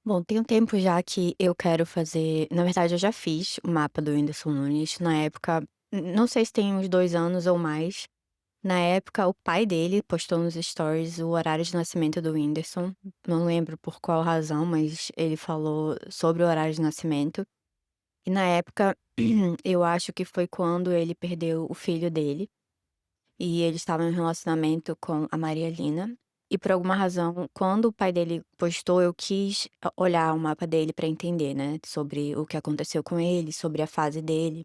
Bom, tem um tempo já que eu quero fazer, na verdade eu já fiz o mapa do Whindersson Nunes, na época, não sei se tem uns 2 anos ou mais. Na época o pai dele postou nos stories o horário de nascimento do Whindersson, não lembro por qual razão, mas ele falou sobre o horário de nascimento. E na época, eu acho que foi quando ele perdeu o filho dele. E ele estava em um relacionamento com a Maria Lina, e por alguma razão, quando o pai dele postou, eu quis olhar o mapa dele para entender, né, sobre o que aconteceu com ele, sobre a fase dele,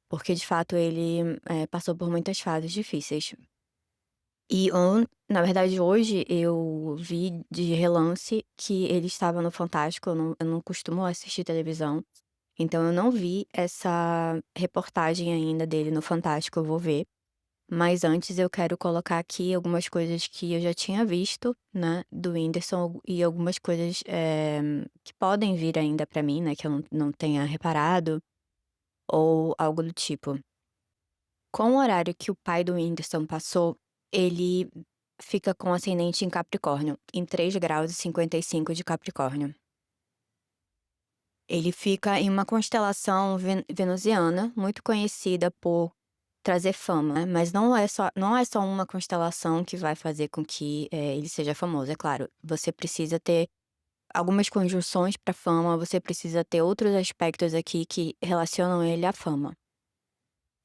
porque de fato ele, passou por muitas fases difíceis. E na verdade hoje eu vi de relance que ele estava no Fantástico, eu não costumo assistir televisão, então eu não vi essa reportagem ainda dele no Fantástico, eu vou ver. Mas antes eu quero colocar aqui algumas coisas que eu já tinha visto, né, do Whindersson e algumas coisas, que podem vir ainda pra mim, né, que eu não tenha reparado ou algo do tipo. Com o horário que o pai do Whindersson passou, ele fica com ascendente em Capricórnio, em 3 graus e 55 de Capricórnio. Ele fica em uma constelação venusiana, muito conhecida por trazer fama, né, mas não é só uma constelação que vai fazer com que, ele seja famoso, é claro, você precisa ter algumas conjunções para fama, você precisa ter outros aspectos aqui que relacionam ele à fama.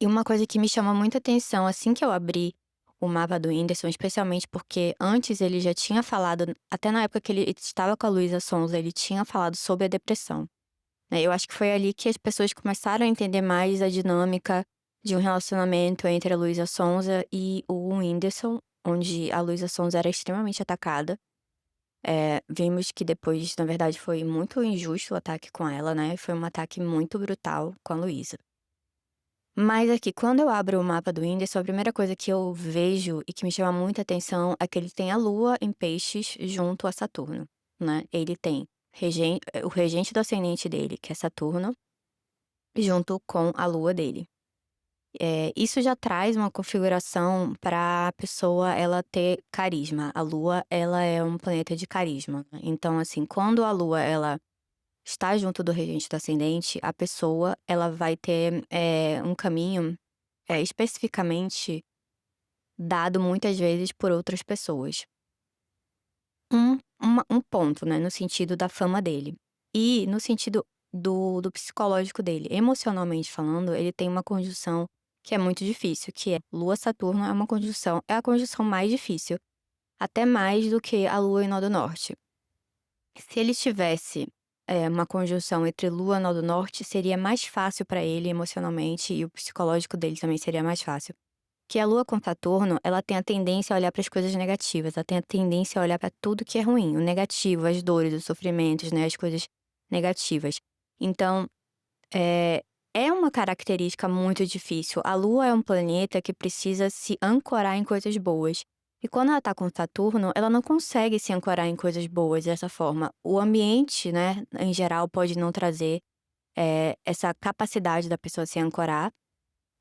E uma coisa que me chama muita atenção, assim que eu abri o mapa do Whindersson, especialmente porque antes ele já tinha falado, até na época que ele estava com a Luísa Sonza, ele tinha falado sobre a depressão, né, eu acho que foi ali que as pessoas começaram a entender mais a dinâmica de um relacionamento entre a Luísa Sonza e o Whindersson, onde a Luísa Sonza era extremamente atacada. Vimos que depois, na verdade, foi muito injusto o ataque com ela, né, foi um ataque muito brutal com a Luísa. Mas aqui, quando eu abro o mapa do Whindersson, a primeira coisa que eu vejo e que me chama muita atenção é que ele tem a Lua em Peixes junto a Saturno, né, ele tem o regente do ascendente dele, que é Saturno, junto com a lua dele. Isso já traz uma configuração para a pessoa ela ter carisma. A lua, ela é um planeta de carisma, né. Então, assim, quando a lua ela está junto do regente do ascendente, a pessoa ela vai ter, um caminho, especificamente dado muitas vezes por outras pessoas. Um ponto, né, no sentido da fama dele. E no sentido do psicológico dele. Emocionalmente falando, ele tem uma conjunção que é muito difícil, que é Lua-Saturno é a conjunção mais difícil, até mais do que a Lua e Nó do Norte. Se ele tivesse, uma conjunção entre Lua e Nó do Norte, seria mais fácil para ele emocionalmente e o psicológico dele também seria mais fácil. Que a lua com Saturno, ela tem a tendência a olhar para as coisas negativas, ela tem a tendência a olhar para tudo que é ruim, o negativo, as dores, os sofrimentos, né, as coisas negativas. Então, é uma característica muito difícil. A lua é um planeta que precisa se ancorar em coisas boas. E quando ela tá com Saturno, ela não consegue se ancorar em coisas boas dessa forma. O ambiente, né, em geral, pode não trazer, essa capacidade da pessoa se ancorar.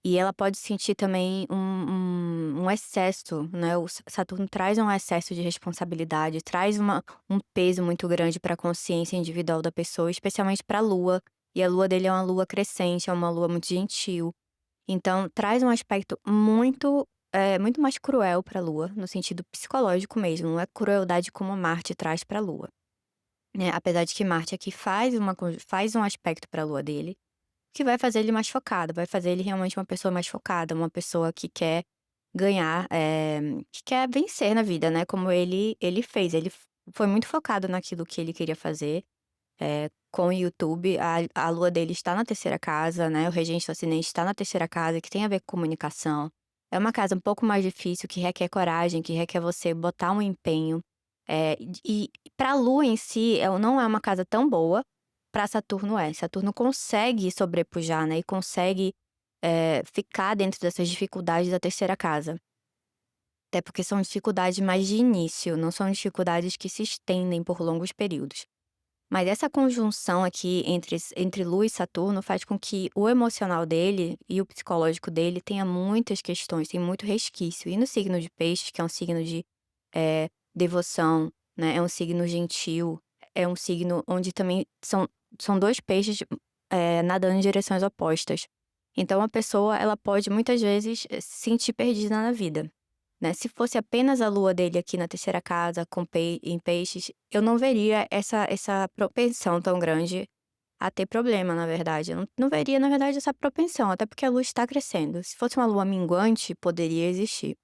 E ela pode sentir também um excesso, né, o Saturno traz um excesso de responsabilidade, traz um peso muito grande para a consciência individual da pessoa, especialmente para a Lua, e a Lua dele é uma Lua crescente, é uma Lua muito gentil. Então traz um aspecto muito mais cruel para a Lua, no sentido psicológico mesmo, não é crueldade como Marte traz para a Lua, né, apesar de que Marte aqui faz um aspecto para a Lua dele, que vai fazer ele mais focado, vai fazer ele realmente uma pessoa mais focada, uma pessoa que quer ganhar, que quer vencer na vida, né, como ele fez, foi muito focado naquilo que ele queria fazer, com o YouTube, a lua dele está na terceira casa, né, o regente do ascendente está na terceira casa, que tem a ver com comunicação. É uma casa um pouco mais difícil, que requer coragem, que requer você botar um empenho, e pra lua em si, não é uma casa tão boa, pra Saturno é. Saturno consegue sobrepujar, né, e consegue, ficar dentro dessas dificuldades da terceira casa. Até porque são dificuldades mais de início, não são dificuldades que se estendem por longos períodos. Mas essa conjunção aqui entre Lua e Saturno faz com que o emocional dele e o psicológico dele tenha muitas questões, tem muito resquício. E no signo de Peixes, que é um signo de, devoção, né, é um signo gentil, é um signo onde também são 2 peixes, nadando em direções opostas. Então a pessoa, ela pode muitas vezes, se sentir perdida na vida, né. Se fosse apenas a lua dele aqui na terceira casa com em peixes, eu não veria essa propensão tão grande a ter problema, na verdade. Eu não veria, na verdade, essa propensão, até porque a lua está crescendo. Se fosse uma lua minguante, poderia existir.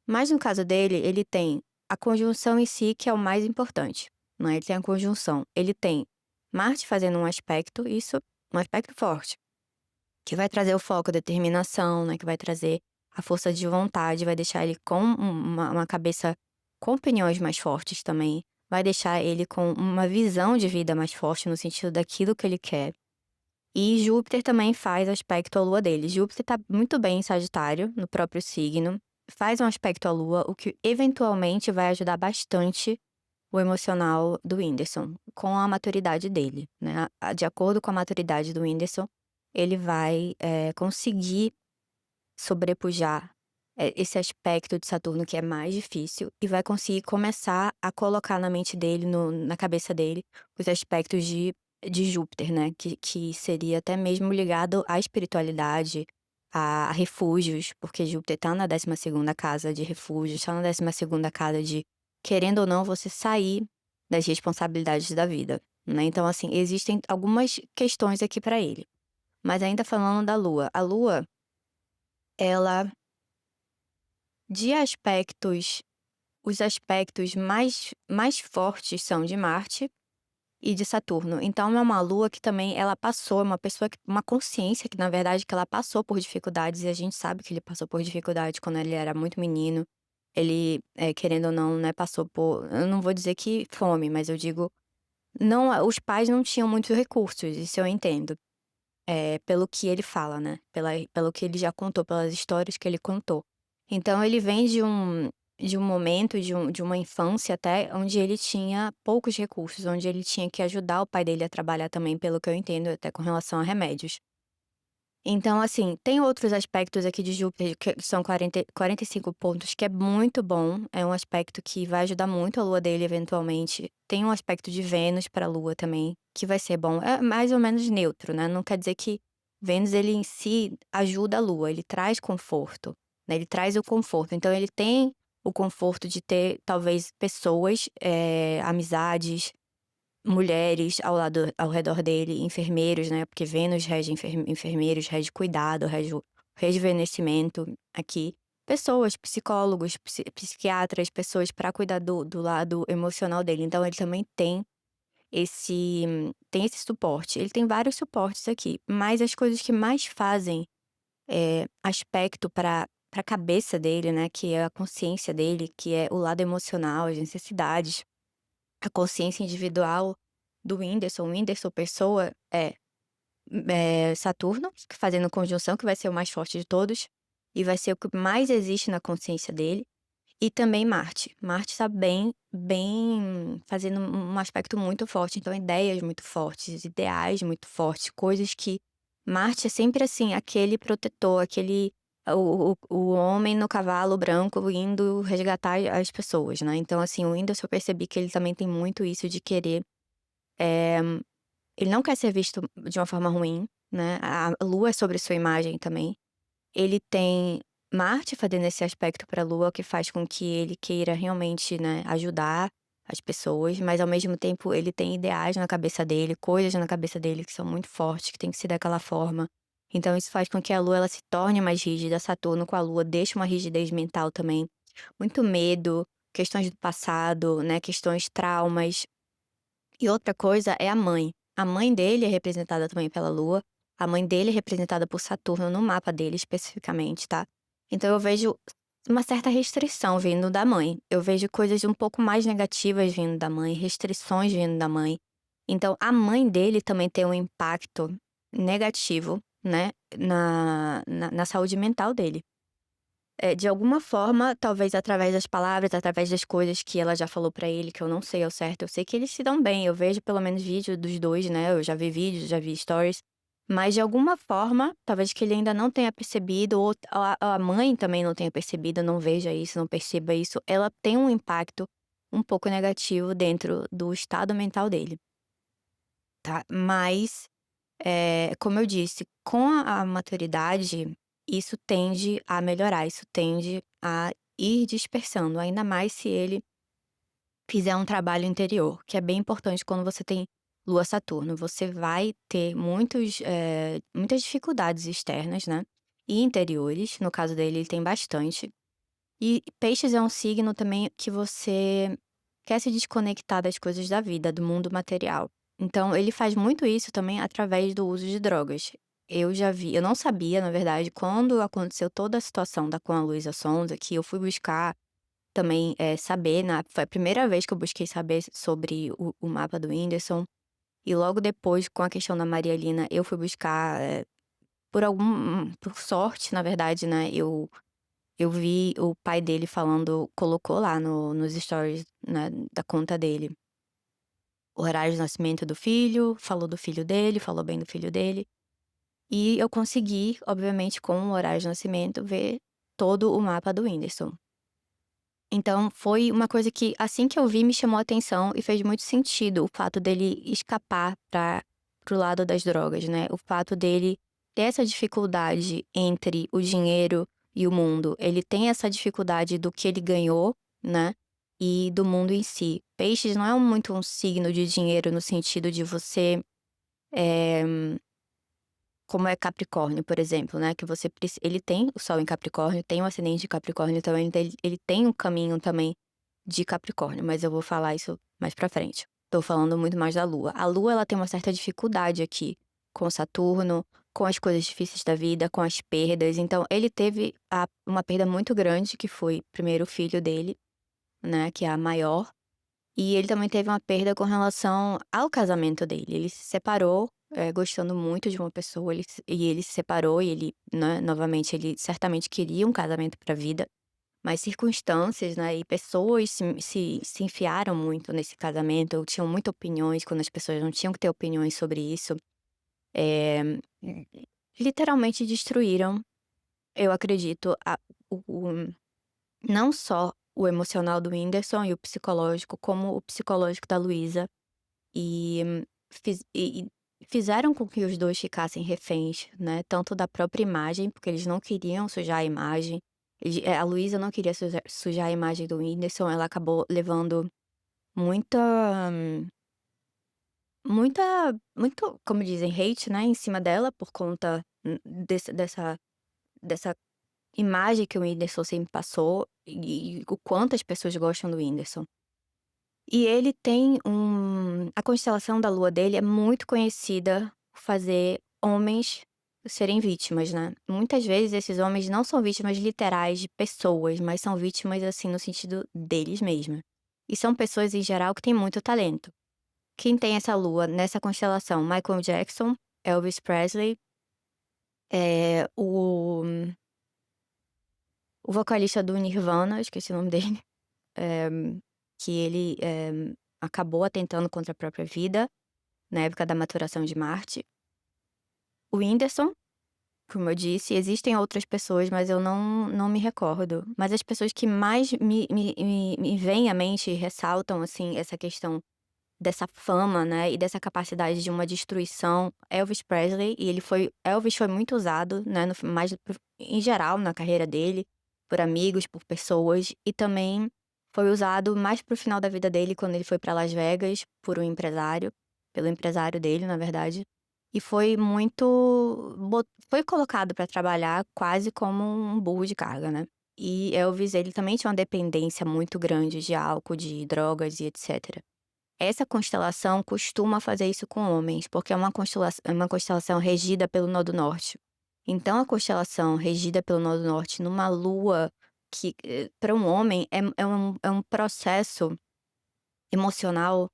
Mas no caso dele, ele tem a conjunção em si, que é o mais importante, né, ele tem a conjunção. Ele tem Marte fazendo um aspecto, isso, um aspecto forte, que vai trazer o foco, a determinação, né, que vai trazer a força de vontade, vai deixar ele com uma cabeça com opiniões mais fortes também, vai deixar ele com uma visão de vida mais forte no sentido daquilo que ele quer. E Júpiter também faz aspecto à lua dele. Júpiter tá muito bem em Sagitário, no próprio signo, faz um aspecto à lua, o que eventualmente vai ajudar bastante o emocional do Whindersson, com a maturidade dele, né. De acordo com a maturidade do Whindersson, ele vai, conseguir sobrepujar, esse aspecto de Saturno que é mais difícil e vai conseguir começar a colocar na mente dele, na cabeça dele, os aspectos de Júpiter, né, que seria até mesmo ligado à espiritualidade, a refúgios, porque Júpiter tá na 12ª casa de refúgios, tá na 12ª casa de, querendo ou não, você sair das responsabilidades da vida, né. Então, assim, existem algumas questões aqui pra ele. Mas ainda falando da Lua, a Lua, ela, de aspectos, os aspectos mais fortes são de Marte e de Saturno. Então é uma lua que também ela passou, é uma pessoa que, uma consciência que na verdade que ela passou por dificuldades, e a gente sabe que ele passou por dificuldades quando ele era muito menino. Ele, querendo ou não, né, passou por, eu não vou dizer que fome, mas eu digo, não, os pais não tinham muitos recursos, isso eu entendo. Pelo que ele fala, né, pelo que ele já contou, pelas histórias que ele contou. Então ele vem de um momento, de uma infância até, onde ele tinha poucos recursos, onde ele tinha que ajudar o pai dele a trabalhar também, pelo que eu entendo, até com relação a remédios. Então, assim, tem outros aspectos aqui de Júpiter que são 45 pontos, que é muito bom, é um aspecto que vai ajudar muito a lua dele eventualmente. Tem um aspecto de Vênus para a lua também, que vai ser bom. É mais ou menos neutro, né, não quer dizer que Vênus ele em si ajuda a lua, ele traz conforto, né, ele traz o conforto. Então ele tem o conforto de ter talvez pessoas, amizades, mulheres ao redor dele, enfermeiros, né, porque Vênus rege enfermeiros, rege cuidado, rege o rejuvenescimento aqui. Pessoas, psicólogos, psiquiatras, pessoas para cuidar do lado emocional dele. Então ele também esse tem esse suporte. Ele tem vários suportes aqui, mas as coisas que mais fazem, aspecto para a cabeça dele, né, que é a consciência dele, que é o lado emocional, as necessidades, a consciência individual do Whindersson, o Whindersson pessoa, Saturno, que fazendo conjunção, que vai ser o mais forte de todos, e vai ser o que mais existe na consciência dele, e também Marte. Marte está bem fazendo um aspecto muito forte, então ideias muito fortes, ideais muito fortes, coisas que Marte é sempre assim, aquele protetor, aquele, o homem no cavalo branco indo resgatar as pessoas, né. Então assim, o Whindersson eu percebi que ele também tem muito isso de querer, eh ele não quer ser visto de uma forma ruim, né, a Lua é sobre sua imagem também. Ele tem Marte fazendo esse aspecto pra Lua, o que faz com que ele queira realmente, né, ajudar as pessoas, mas ao mesmo tempo ele tem ideais na cabeça dele, coisas na cabeça dele que são muito fortes, que tem que ser daquela forma. Então isso faz com que a Lua ela se torne mais rígida, Saturno com a Lua deixa uma rigidez mental também, muito medo, questões do passado, né, questões traumas. E outra coisa é a mãe. A mãe dele é representada também pela Lua, a mãe dele é representada por Saturno no mapa dele especificamente, tá. Então eu vejo uma certa restrição vindo da mãe, eu vejo coisas um pouco mais negativas vindo da mãe, restrições vindo da mãe. Então a mãe dele também tem um impacto negativo, né, na saúde mental dele. De alguma forma, talvez através das palavras, através das coisas que ela já falou pra ele, que eu não sei ao certo, eu sei que eles se dão bem, eu vejo pelo menos vídeo dos 2, né, eu já vi vídeos, já vi stories, mas de alguma forma, talvez que ele ainda não tenha percebido ou a mãe também não tenha percebido, não veja isso, não perceba isso, ela tem um impacto, um pouco negativo dentro do estado mental dele, tá. Mas, como eu disse, com a maturidade, isso tende a melhorar, isso tende a ir dispersando, ainda mais se ele fizer um trabalho interior, que é bem importante quando você tem Lua Saturno. Você vai ter muitas dificuldades externas, né, e interiores, no caso dele ele tem bastante. E Peixes é um signo também que você quer se desconectar das coisas da vida, do mundo material. Então ele faz muito isso também através do uso de drogas. Eu não sabia, na verdade, quando aconteceu toda a situação com a Luísa Sonza, que eu fui buscar também, saber, foi a primeira vez que eu busquei saber sobre o mapa do Whindersson, e logo depois, com a questão da Maria Lina, eu fui buscar, por sorte, na verdade, né, eu vi o pai dele falando, colocou lá nos stories, né, da conta dele, o horário de nascimento do filho, falou do filho dele, falou bem do filho dele, e eu consegui, obviamente, com o horário de nascimento, ver todo o mapa do Whindersson. Então foi uma coisa que, assim que eu vi, me chamou a atenção e fez muito sentido o fato dele escapar pro lado das drogas, né, o fato dele ter essa dificuldade entre o dinheiro e o mundo. Ele tem essa dificuldade do que ele ganhou, né, e do mundo em si. Peixes não é muito um signo de dinheiro no sentido de você, eh como é Capricórnio, por exemplo, né, que ele tem o Sol em Capricórnio, tem o ascendente de Capricórnio, então ele tem um caminho também de Capricórnio, mas eu vou falar isso mais pra frente. Tô falando muito mais da Lua. A Lua, ela tem uma certa dificuldade aqui com Saturno, com as coisas difíceis da vida, com as perdas, então ele teve uma perda muito grande, que foi primeiro o filho dele, né, que é a maior, e ele também teve uma perda com relação ao casamento dele. Ele se separou, gostando muito de uma pessoa, ele se separou e ele, né, novamente, ele certamente queria um casamento pra vida, mas circunstâncias, né, e pessoas se enfiaram muito nesse casamento, ou tinham muitas opiniões, quando as pessoas não tinham que ter opiniões sobre isso. Eh, Literalmente destruíram, eu acredito, não só o emocional do Whindersson e o psicológico, como o psicológico da Luísa, e fizeram com que os 2 ficassem reféns, né, tanto da própria imagem, porque eles não queriam sujar a imagem, a Luísa não queria sujar a imagem do Whindersson, ela acabou levando muita muito, como dizem, hate, né, em cima dela por conta, dessa imagem que o Whindersson sempre passou e o quanto as pessoas gostam do Whindersson. E ele tem a constelação da lua dele é muito conhecida por fazer homens serem vítimas, né. Muitas vezes esses homens não são vítimas literais de pessoas, mas são vítimas, assim, no sentido deles mesmos. E são pessoas, em geral, que têm muito talento. Quem tem essa lua nessa constelação? Michael Jackson, Elvis Presley, o vocalista do Nirvana, esqueci o nome dele, eh, que ele, acabou atentando contra a própria vida, na época da maturação de Marte. O Whindersson, como eu disse, existem outras pessoas, mas eu não me recordo. Mas as pessoas que mais me vêm à mente e ressaltam, assim, essa questão dessa fama, né, e dessa capacidade de uma destruição, Elvis Presley, e Elvis foi muito usado, né, em geral na carreira dele, por amigos, por pessoas, e também foi usado mais para o final da vida dele, quando ele foi para Las Vegas, pelo empresário dele, na verdade, e foi colocado para trabalhar quase como um burro de carga, né. E Elvis, ele também tinha uma dependência muito grande de álcool, de drogas e etcétera. Essa constelação costuma fazer isso com homens, porque é uma constelação regida pelo Nodo Norte. Então a constelação regida pelo Nodo Norte numa lua que, para um homem é um processo emocional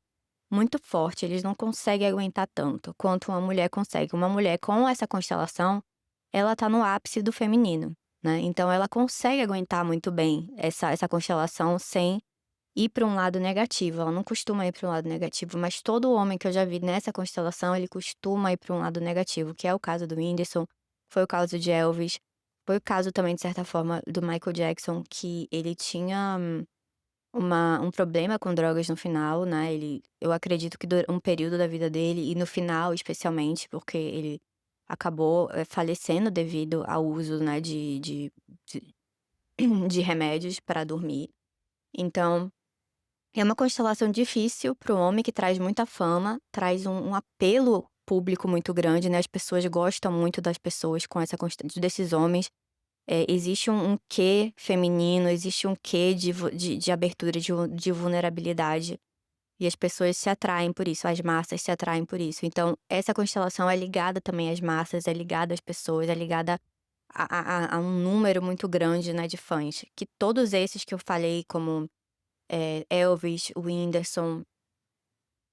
muito forte, eles não conseguem aguentar tanto quanto uma mulher consegue. Uma mulher com essa constelação, ela tá no ápice do feminino, né, então ela consegue aguentar muito bem essa constelação sem ir para um lado negativo, ela não costuma ir para um lado negativo, mas todo homem que eu já vi nessa constelação, ele costuma ir para um lado negativo, que é o caso do Whindersson, foi o caso de Elvis, foi o caso também, de certa forma, do Michael Jackson, que ele tinha um problema com drogas no final, né, eu acredito que um período da vida dele e no final especialmente, porque ele acabou, falecendo devido ao uso, né, de de remédios para dormir. Então, é uma constelação difícil para o homem que traz muita fama, traz um apelo público muito grande, né, as pessoas gostam muito das pessoas com essa desses homens. Existe um quê feminino, existe um quê de abertura, de vulnerabilidade, e as pessoas se atraem por isso, as massas se atraem por isso. Então, essa constelação é ligada também às massas, é ligada às pessoas, é ligada a um número muito grande, né, de fãs, que todos esses que eu falei como, Elvis, o Whindersson.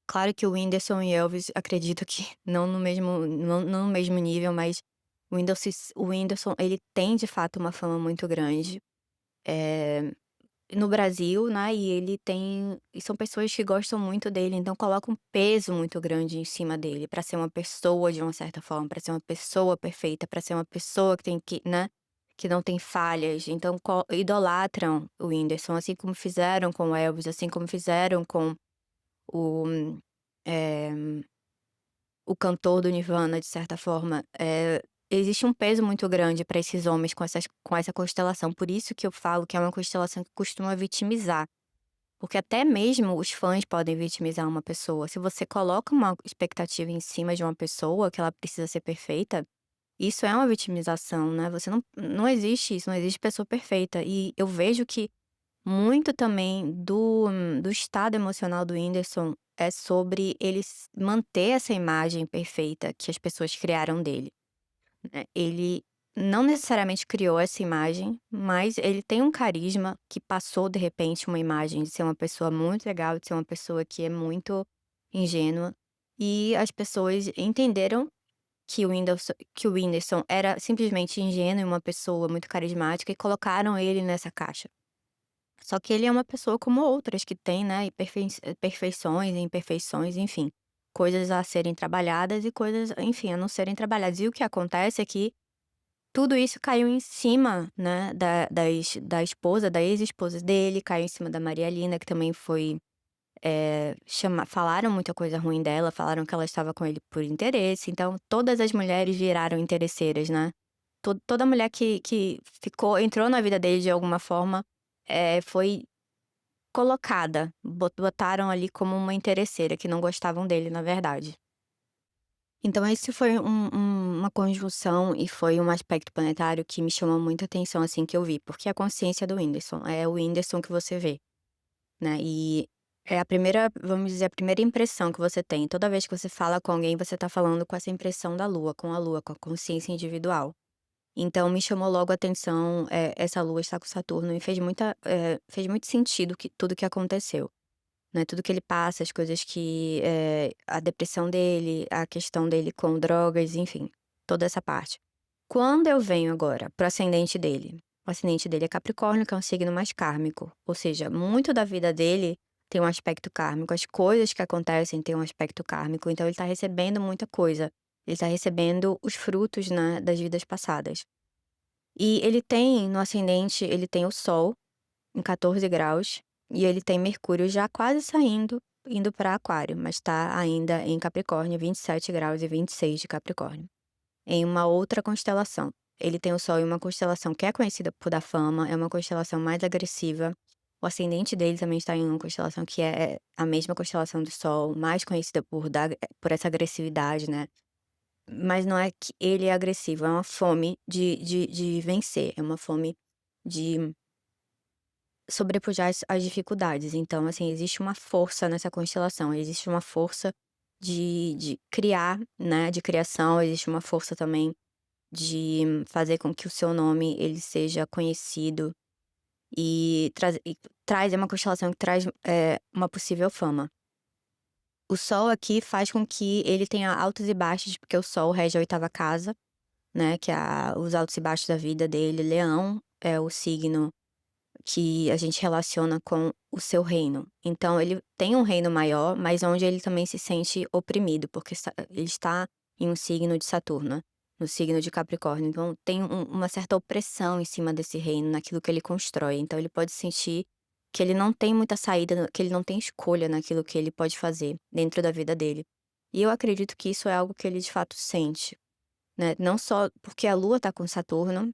Claro que o Whindersson e Elvis acredito que não no mesmo nível, mas o Whindersson ele tem de fato uma fama muito grande, eh, no Brasil, né, e são pessoas que gostam muito dele, então coloca um peso muito grande em cima dele, pra ser uma pessoa de uma certa forma, pra ser uma pessoa perfeita, pra ser uma pessoa que tem que, né, que não tem falhas, então idolatram o Whindersson, assim como fizeram com o Elvis, assim como fizeram com o, eh o cantor do Nirvana, de certa forma, existe um peso muito grande para esses homens com essa constelação, por isso que eu falo que é uma constelação que costuma vitimizar, porque até mesmo os fãs podem vitimizar uma pessoa. Se você coloca uma expectativa em cima de uma pessoa, que ela precisa ser perfeita, isso é uma vitimização, né, você não existe isso, não existe pessoa perfeita. E eu vejo que muito também do estado emocional do Whindersson é sobre manter essa imagem perfeita que as pessoas criaram dele, né. Ele não necessariamente criou essa imagem, mas ele tem um carisma que passou, de repente, uma imagem de ser uma pessoa muito legal, de ser uma pessoa que é muito ingênua, e as pessoas entenderam que o Whindersson era simplesmente ingênuo e uma pessoa muito carismática e colocaram ele nessa caixa. Só que ele é uma pessoa como outras que tem, né, perfeições e imperfeições, enfim, coisas a serem trabalhadas e coisas, enfim, a não serem trabalhadas. E o que acontece é que tudo isso caiu em cima, né, da esposa, da ex-esposa dele, caiu em cima da Maria Lina, que também foi, falaram muita coisa ruim dela, falaram que ela estava com ele por interesse, então todas as mulheres viraram interesseiras, né. Toda mulher que entrou na vida dele de alguma forma, foi colocada, botaram ali como uma interesseira, que não gostavam dele, na verdade. Então esse foi uma conjunção e foi um aspecto planetário que me chamou muita atenção, assim, que eu vi, porque a consciência do Whindersson, é o Whindersson que você vê, né, e é a primeira, vamos dizer, a primeira impressão que você tem. Toda vez que você fala com alguém, você tá falando com essa impressão da lua, com a consciência individual. Então me chamou logo a atenção, essa lua estar com Saturno e fez muito sentido que tudo que aconteceu, né, tudo que ele passa, as coisas a depressão dele, a questão dele com drogas, enfim, toda essa parte. Quando eu venho agora para o ascendente dele é Capricórnio, que é um signo mais kármico, ou seja, muito da vida dele tem um aspecto kármico, as coisas que acontecem têm um aspecto kármico, então ele tá recebendo muita coisa, ele tá recebendo os frutos, né, das vidas passadas. E ele tem no ascendente, ele tem o Sol em 14 graus, e ele tem Mercúrio já quase saindo, indo para Aquário, mas tá ainda em Capricórnio, 27 graus e 26 de Capricórnio, em uma outra constelação. Ele tem o Sol em uma constelação que é conhecida por dar fama, é uma constelação mais agressiva. O ascendente dele também está em uma constelação que é a mesma constelação do Sol, mais conhecida por essa agressividade, né. Mas não é que ele é agressivo, é uma fome de vencer, é uma fome de sobrepujar as dificuldades. Então, assim, existe uma força nessa constelação, existe uma força de criar, né, de criação, existe uma força também de fazer com que o seu nome ele seja conhecido e traz é uma constelação que traz, uma possível fama. O Sol aqui faz com que ele tenha altos e baixos, porque o Sol rege a 8ª casa, né, que é os altos e baixos da vida dele. Leão é o signo que a gente relaciona com o seu reino. Então ele tem um reino maior, mas onde ele também se sente oprimido, porque ele está em um signo de Saturno, no signo de Capricórnio. Então tem uma certa opressão em cima desse reino, naquilo que ele constrói. Então ele pode se sentir que ele não tem muita saída, que ele não tem escolha naquilo que ele pode fazer dentro da vida dele. E eu acredito que isso é algo que ele de fato sente, né, não só porque a Lua tá com Saturno,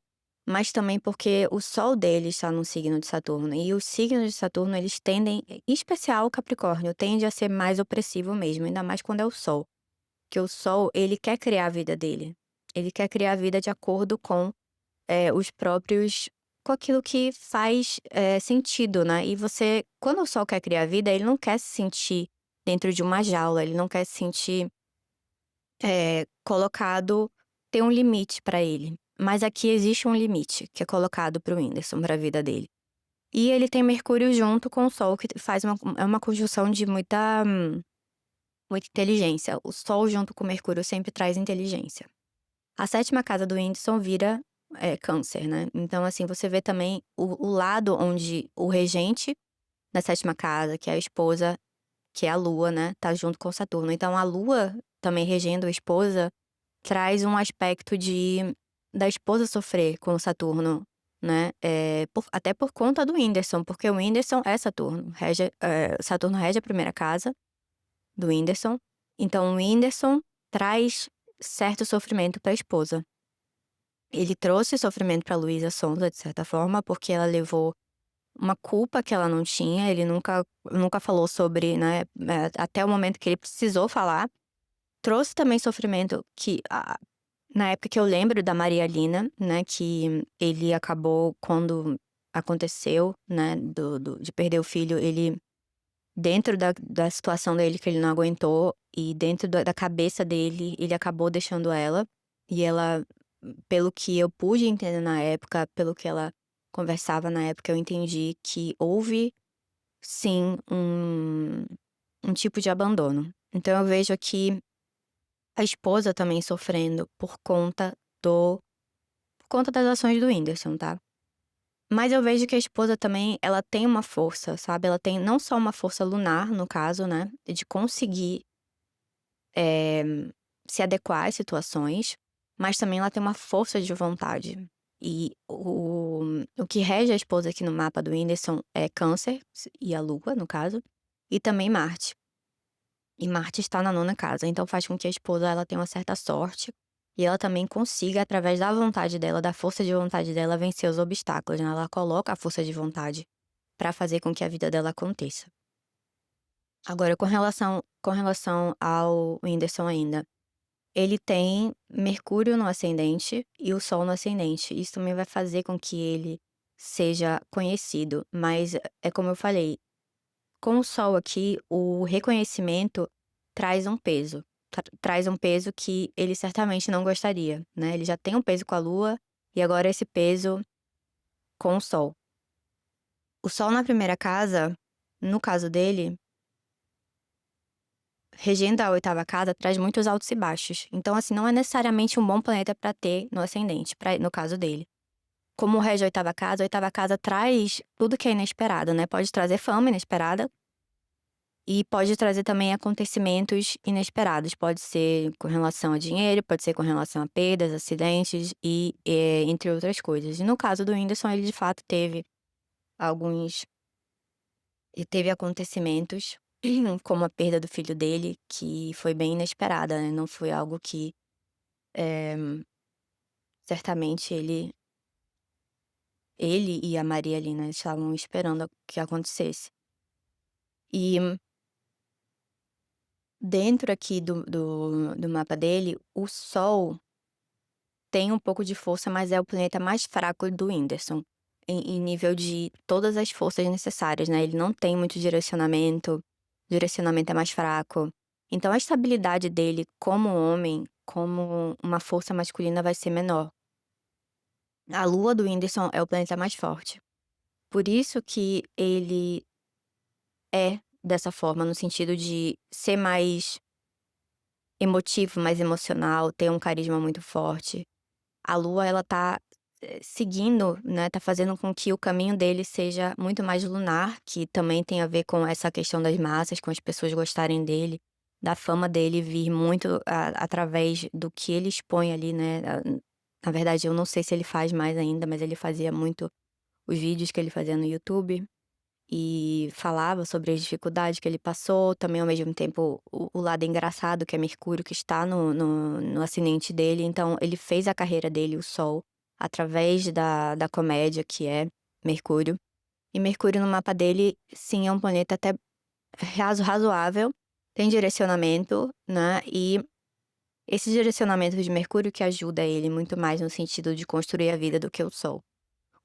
mas também porque o Sol dele está no signo de Saturno, e os signos de Saturno eles tendem, em especial o Capricórnio, tende a ser mais opressivo mesmo, ainda mais quando é o Sol, que o Sol ele quer criar a vida dele, ele quer criar a vida de acordo com, os próprios com aquilo que faz, sentido, né, e você quando o Sol quer criar a vida, ele não quer se sentir dentro de uma jaula, ele não quer se sentir colocado tem um limite pra ele, mas aqui existe um limite que é colocado para o Whindersson, pra vida dele. E ele tem Mercúrio junto com o Sol que faz uma conjunção de muita inteligência. O Sol junto com o Mercúrio sempre traz inteligência. A 7ª casa do Whindersson vira, Câncer, né, então assim, você vê também o lado onde o regente da 7ª casa, que é a esposa, que é a Lua, né, tá junto com Saturno, então a Lua também regendo a esposa traz um aspecto da esposa sofrer com o Saturno, né, até por conta do Whindersson, porque o Whindersson é Saturno, Saturno rege a 1ª casa do Whindersson, então o Whindersson traz certo sofrimento pra esposa. Ele trouxe sofrimento pra Luísa Sonza, de certa forma, porque ela levou uma culpa que ela não tinha, ele nunca falou sobre, né, até o momento que ele precisou falar. Trouxe também sofrimento que na época que eu lembro da Maria Lina, né, que ele acabou quando aconteceu, né, de perder o filho, ele dentro da situação dele que ele não aguentou e dentro da cabeça dele, ele acabou deixando ela, e ela, pelo que eu pude entender na época, pelo que ela conversava na época, eu entendi que houve sim um tipo de abandono. Então eu vejo aqui a esposa também sofrendo por conta das ações do Whindersson, tá. Mas eu vejo que a esposa também, ela tem uma força, sabe, ela tem não só uma força lunar, no caso, né, de conseguir, eh, se adequar às situações, mas também ela tem uma força de vontade. E o que rege a esposa aqui no mapa do Whindersson é Câncer, e a Lua, no caso, e também Marte. E Marte está na 9ª casa, então faz com que a esposa ela tenha uma certa sorte, e ela também consiga, através da vontade dela, da força de vontade dela, vencer os obstáculos, né, ela coloca a força de vontade pra fazer com que a vida dela aconteça. Agora com relação ao Whindersson ainda, ele tem Mercúrio no ascendente e o Sol no ascendente, isso também vai fazer com que ele seja conhecido, mas é como eu falei, com o Sol aqui, o reconhecimento traz um peso, traz um peso que ele certamente não gostaria, né, ele já tem um peso com a Lua, e agora esse peso com o Sol. O Sol na 1ª casa, no caso dele, regendo a 8ª casa, traz muitos altos e baixos, então assim, não é necessariamente um bom planeta pra ter no ascendente, no caso dele. Como rege a 8ª casa traz tudo que é inesperado, né, pode trazer fama inesperada, e pode trazer também acontecimentos inesperados, pode ser com relação a dinheiro, pode ser com relação a perdas, acidentes e, entre outras coisas. E no caso do Whindersson, ele de fato alguns teve acontecimentos, como a perda do filho dele, que foi bem inesperada, né, não foi algo que, eh, certamente ele e a Maria ali, né, estavam esperando que acontecesse. E dentro aqui do mapa dele, o Sol tem um pouco de força, mas é o planeta mais fraco do Whindersson, em nível de todas as forças necessárias, né, ele não tem muito direcionamento, o direcionamento é mais fraco. Então a estabilidade dele como homem, como uma força masculina vai ser menor. A Lua do Whindersson é o planeta mais forte. Por isso que ele é dessa forma, no sentido de ser mais emotivo, mais emocional, ter um carisma muito forte. A Lua ela tá, seguindo, né, tá fazendo com que o caminho dele seja muito mais lunar, que também tem a ver com essa questão das massas, com as pessoas gostarem dele, da fama dele vir muito através do que ele expõe ali, né, na verdade eu não sei se ele faz mais ainda, mas ele fazia muito os vídeos que ele fazia no YouTube. e falava sobre as dificuldades que ele passou, também ao mesmo tempo o lado engraçado que é Mercúrio que está no ascendente dele, então ele fez a carreira dele, o Sol, através da comédia que é Mercúrio. E Mercúrio no mapa dele, sim, é um planeta até razoável, tem direcionamento, né, e esse direcionamento de Mercúrio que ajuda ele muito mais no sentido de construir a vida do que o Sol.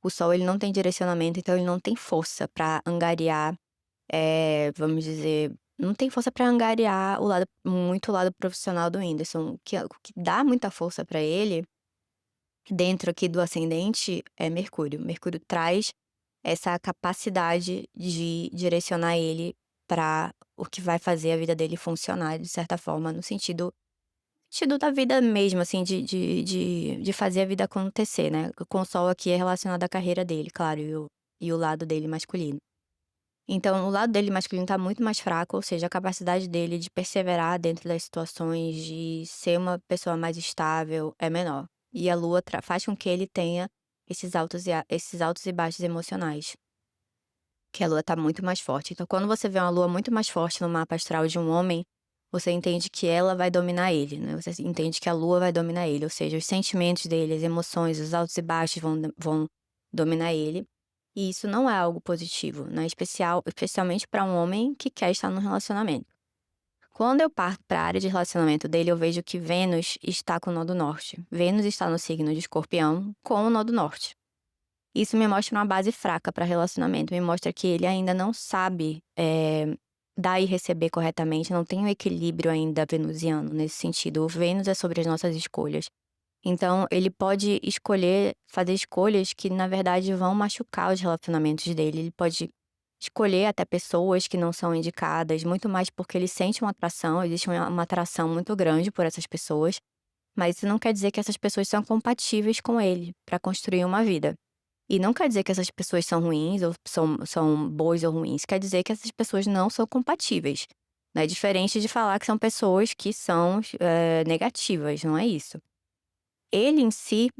O Sol ele não tem direcionamento, então ele não tem força pra angariar, vamos dizer, não tem força pra angariar o lado profissional do Whindersson. O que dá muita força pra ele, dentro aqui do ascendente, é Mercúrio. Mercúrio traz essa capacidade de direcionar ele pra o que vai fazer a vida dele funcionar de certa forma, no sentido da vida mesmo, assim, de fazer a vida acontecer, né. Com o Sol aqui é relacionado à carreira dele, claro, e o lado dele masculino. Então o lado dele masculino tá muito mais fraco, ou seja, a capacidade dele de perseverar dentro das situações, de ser uma pessoa mais estável é menor. E a Lua faz com que ele tenha esses altos e baixos emocionais, que a Lua tá muito mais forte. Então quando você vê uma Lua muito mais forte no mapa astral de um homem, você entende que ela vai dominar ele, né, você entende que a Lua vai dominar ele, ou seja, os sentimentos dele, as emoções, os altos e baixos vão dominar ele. E isso não é algo positivo, né, especialmente para um homem que quer estar num relacionamento. Quando eu parto para a área de relacionamento dele, eu vejo que Vênus está com o nó do norte. Vênus está no signo de Escorpião com o nó do norte. Isso me mostra uma base fraca para relacionamento, me mostra que ele ainda não sabe, dar e receber corretamente, não tem um equilíbrio ainda venusiano nesse sentido. O Vênus é sobre as nossas escolhas. Então ele pode fazer escolhas que na verdade vão machucar os relacionamentos dele, ele pode escolher até pessoas que não são indicadas, muito mais porque ele sente uma atração, existe uma atração muito grande por essas pessoas, mas isso não quer dizer que essas pessoas são compatíveis com ele para construir uma vida. E não quer dizer que essas pessoas são ruins ou são boas ou ruins, quer dizer que essas pessoas não são compatíveis, né, diferente de falar que são pessoas que são, negativas, não é isso. Ele em si,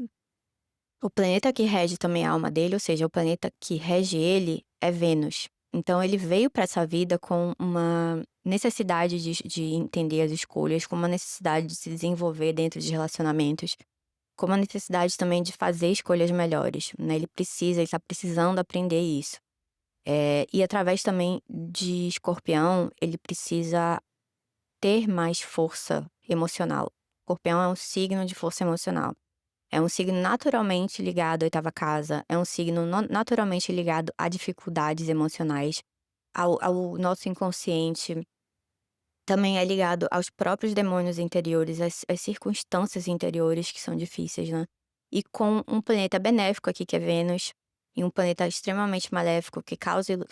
o planeta que rege também a alma dele, ou seja, o planeta que rege ele é Vênus. Então ele veio para essa vida com uma necessidade de entender as escolhas, com uma necessidade de se desenvolver dentro de relacionamentos, com uma necessidade também de fazer escolhas melhores, né, ele está precisando aprender isso. E através também de Escorpião, ele precisa ter mais força emocional. Escorpião é um signo de força emocional. É um signo naturalmente ligado à oitava casa, é um signo naturalmente ligado a dificuldades emocionais, ao nosso inconsciente, também é ligado aos próprios demônios interiores, às circunstâncias interiores que são difíceis, né. E com um planeta benéfico aqui que é Vênus, e um planeta extremamente maléfico que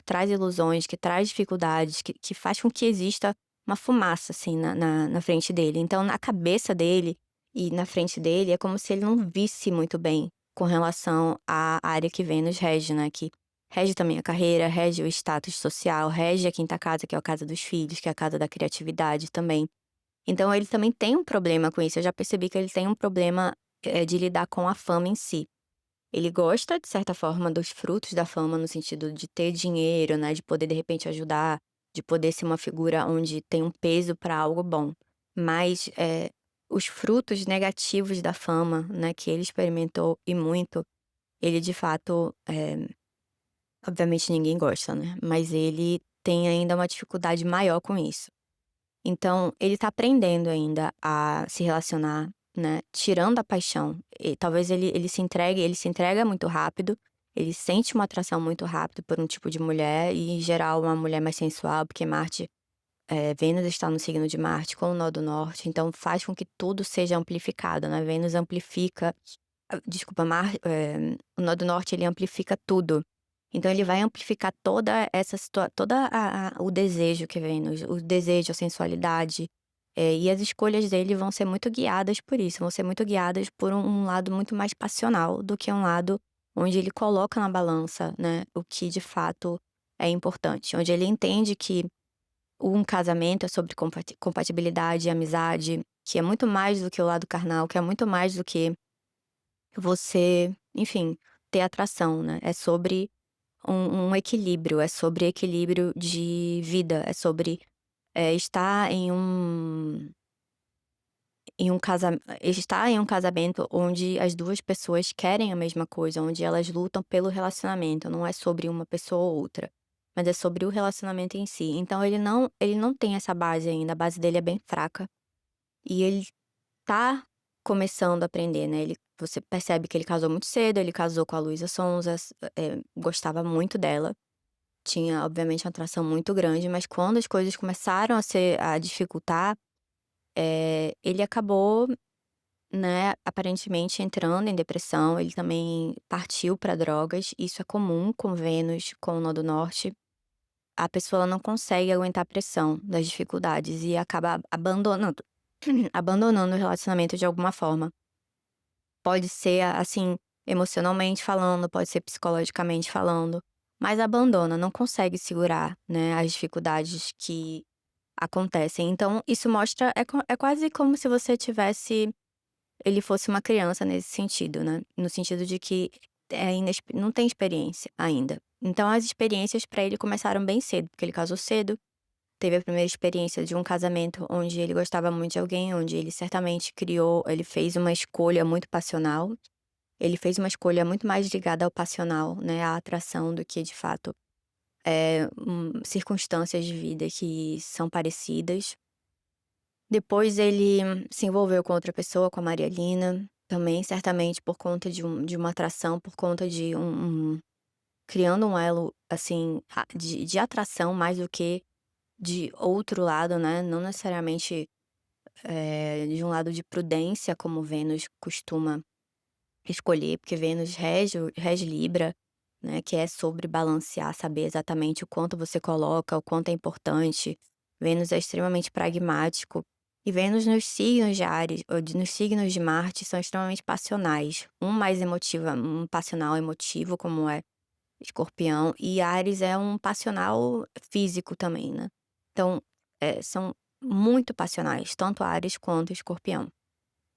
traz ilusões, que traz dificuldades, que faz com que exista uma fumaça, assim, na frente dele. Então na cabeça dele e na frente dele é como se ele não visse muito bem com relação à área que Vênus rege, né, que rege também a carreira, rege o status social, rege a quinta casa, que é a casa dos filhos, que é a casa da criatividade também. Então ele também tem um problema com isso, eu já percebi que ele tem um problema, de lidar com a fama em si. Ele gosta, de certa forma, dos frutos da fama, no sentido de ter dinheiro, né, de poder de repente ajudar, de poder ser uma figura onde tem um peso para algo bom. Mas, os frutos negativos da fama, né, que ele experimentou e muito, ele de fato, obviamente ninguém gosta, né, mas ele tem ainda uma dificuldade maior com isso. Então, ele tá aprendendo ainda a se relacionar, né, tirando a paixão. E talvez ele se entrega muito rápido, ele sente uma atração muito rápido por um tipo de mulher e, em geral, uma mulher mais sensual, porque Vênus está no signo de Marte com o nó do norte, então faz com que tudo seja amplificado, né, Vênus amplifica desculpa, o nó do norte ele amplifica tudo. Então ele vai amplificar toda a o desejo que vem o desejo, a sensualidade, e as escolhas dele vão ser muito guiadas por isso, vão ser muito guiadas por um lado muito mais passional do que um lado onde ele coloca na balança, né, o que de fato é importante, onde ele entende que um casamento é sobre compatibilidade e amizade, que é muito mais do que o lado carnal, que é muito mais do que você, enfim, ter atração, né, é sobre um equilíbrio, é sobre equilíbrio de vida, é sobre, estar em um casamento onde as 2 pessoas querem a mesma coisa, onde elas lutam pelo relacionamento, não é sobre uma pessoa ou outra, mas é sobre o relacionamento em si. Então ele não tem essa base ainda, a base dele é bem fraca, e ele tá começando a aprender, né, você percebe que ele casou muito cedo, ele casou com a Luísa Sonza, gostava muito dela, tinha obviamente uma atração muito grande, mas quando as coisas começaram a dificultar, ele acabou, né, aparentemente entrando em depressão, ele também partiu para drogas, isso é comum com Vênus, com o Nó do Norte. A pessoa ela não consegue aguentar a pressão das dificuldades e acaba abandonando abandonando o relacionamento de alguma forma. Pode ser, assim, emocionalmente falando, pode ser psicologicamente falando, mas abandona, não consegue segurar, né, as dificuldades que acontecem. Então isso mostra é quase como se você tivesse ele fosse uma criança nesse sentido, né, no sentido de que não tem experiência ainda. Então as experiências pra ele começaram bem cedo, porque ele casou cedo, teve a primeira experiência de um casamento onde ele gostava muito de alguém, onde ele fez uma escolha muito passional, ele fez uma escolha muito mais ligada ao passional, né, à atração do que de fato, circunstâncias de vida que são parecidas. Depois ele se envolveu com outra pessoa, com a Maria Lina, também certamente por conta de uma atração, por conta de criando um elo, assim, de atração mais do que de outro lado, né, não necessariamente, de um lado de prudência como Vênus costuma escolher, porque Vênus rege Libra, né, que é sobre balancear, saber exatamente o quanto você coloca, o quanto é importante. Vênus é extremamente pragmático. E Vênus nos signos de Áries, ou nos signos de Marte, são extremamente passionais. Um mais emotiva, um passional emotivo, como é Escorpião, e Áries é um passional físico também, né. Então, são muito passionais, tanto Áries quanto Escorpião.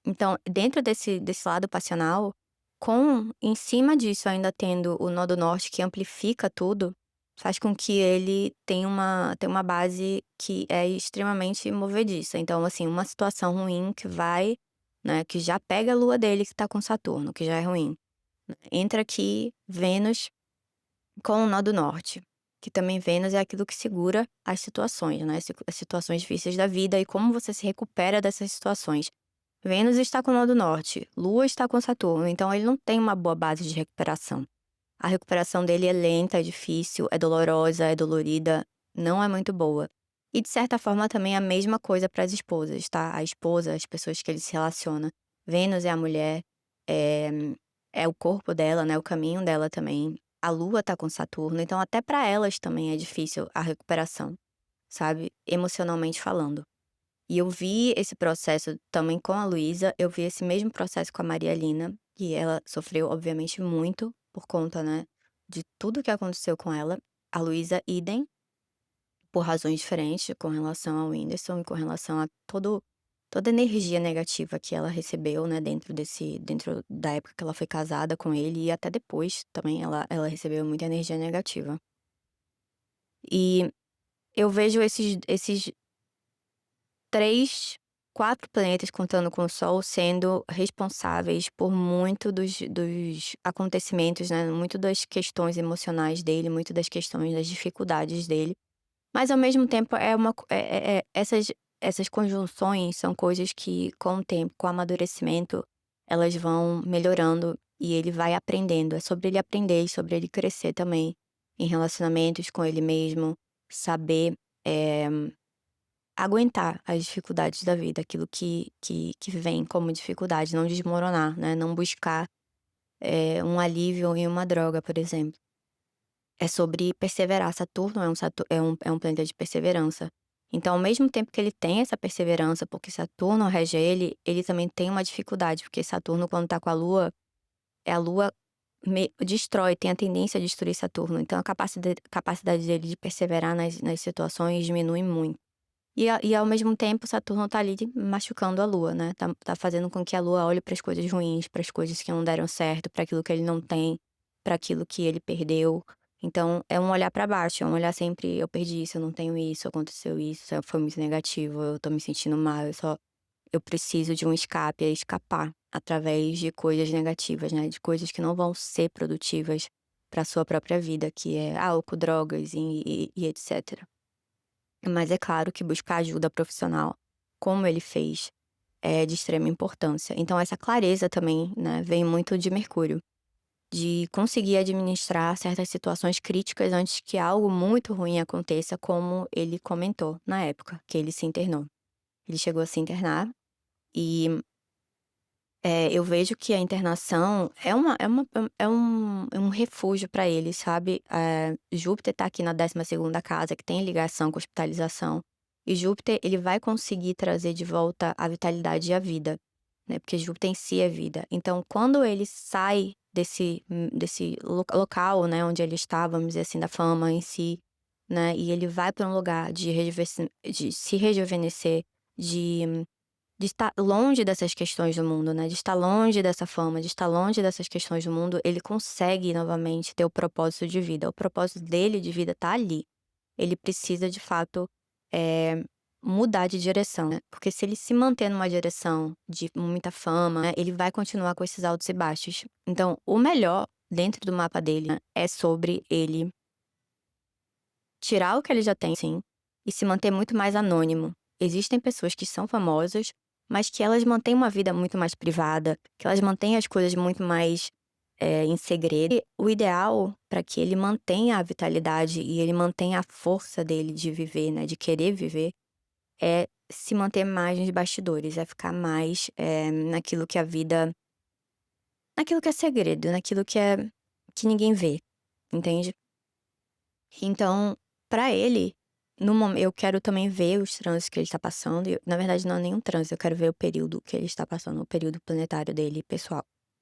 Então, dentro desse lado passional, com em cima disso ainda tendo o nó do norte que amplifica tudo, faz com que ele tenha uma base que é extremamente movediça. Então, assim, uma situação ruim que vai, né, que já pega a lua dele que tá com Saturno, que já é ruim. Entra aqui Vênus com o nó do norte, que também Vênus é aquilo que segura as situações, né, as situações difíceis da vida e como você se recupera dessas situações. Vênus está com o nó do norte, Lua está com Saturno, então ele não tem uma boa base de recuperação. A recuperação dele é lenta, é difícil, é dolorosa, é dolorida, não é muito boa. E de certa forma também é a mesma coisa para as esposas, tá? A esposa, as pessoas que ele se relaciona. Vênus é a mulher, é, é o corpo dela, né? O caminho dela também. A Lua tá com Saturno, então até para elas também é difícil a recuperação, sabe? Emocionalmente falando. E eu vi esse processo também com a Luísa, eu vi esse mesmo processo com a Maria Lina, que ela sofreu obviamente muito por conta, né, de tudo que aconteceu com ela. A Luísa idem, por razões diferentes com relação ao Whindersson e com relação a toda a energia negativa que ela recebeu, né, dentro da época que ela foi casada com ele e até depois também ela recebeu muita energia negativa. E eu vejo esses 3, 4 planetas contando com o Sol sendo responsáveis por muito dos acontecimentos, né, muito das questões emocionais dele, muito das questões das dificuldades dele, mas ao mesmo tempo é uma co essas conjunções são coisas que com o tempo, com o amadurecimento, elas vão melhorando e ele vai aprendendo, é sobre ele aprender e sobre ele crescer também, em relacionamentos com ele mesmo, saber, eh aguentar as dificuldades da vida, aquilo que vem como dificuldade, não desmoronar, né, não buscar, um alívio em uma droga, por exemplo. É sobre perseverar, Saturno é um planeta de perseverança. Então, ao mesmo tempo que ele tem essa perseverança, porque Saturno rege ele, ele também tem uma dificuldade, porque Saturno quando tá com a Lua destrói, tem a tendência a destruir Saturno, então a capacidade dele de perseverar nas situações diminui muito. E ao mesmo tempo Saturno tá ali machucando a Lua, né, tá fazendo com que a Lua olhe para as coisas ruins, para as coisas que não deram certo, para aquilo que ele não tem, para aquilo que ele perdeu. Então é um olhar pra baixo, é um olhar sempre: "Eu perdi isso, eu não tenho isso, aconteceu isso, foi muito negativo, eu tô me sentindo mal, eu preciso de um escape", é escapar através de coisas negativas, né, de coisas que não vão ser produtivas para sua própria vida, que é álcool, drogas e etcétera. Mas é claro que buscar ajuda profissional, como ele fez, é de extrema importância. Então essa clareza também, né, vem muito de Mercúrio, de conseguir administrar certas situações críticas antes que algo muito ruim aconteça, como ele comentou na época que ele se internou. Ele chegou a se internar e, eu vejo que a internação é um refúgio para ele, sabe. Júpiter tá aqui na 12ª casa, que tem ligação com hospitalização, e Júpiter ele vai conseguir trazer de volta a vitalidade e a vida, né, porque Júpiter em si é vida. Então quando ele sai desse local, né, onde ele estava, vamos dizer assim, da fama em si, né, e ele vai para um lugar de se rejuvenescer, de de estar longe dessas questões do mundo, né, de estar longe dessa fama, de estar longe dessas questões do mundo, ele consegue novamente ter o propósito de vida. O propósito dele de vida tá ali. Ele precisa de fato, mudar de direção, né, porque se ele se manter numa direção de muita fama, né, ele vai continuar com esses altos e baixos. Então o melhor dentro do mapa dele, né, é sobre ele tirar o que ele já tem, sim, e se manter muito mais anônimo. Existem pessoas que são famosas, mas que elas mantêm uma vida muito mais privada, que elas mantêm as coisas muito mais, em segredo. E o ideal para que ele mantenha a vitalidade e ele mantenha a força dele de viver, né, de querer viver, é se manter mais nos bastidores, é ficar mais, naquilo que é segredo, naquilo que ninguém vê, entende? Então, pra ele, no momen eu quero também ver os trânsitos que ele está passando e na verdade não é nenhum trânsito, eu quero ver o período que ele está passando, o período planetário dele pessoal.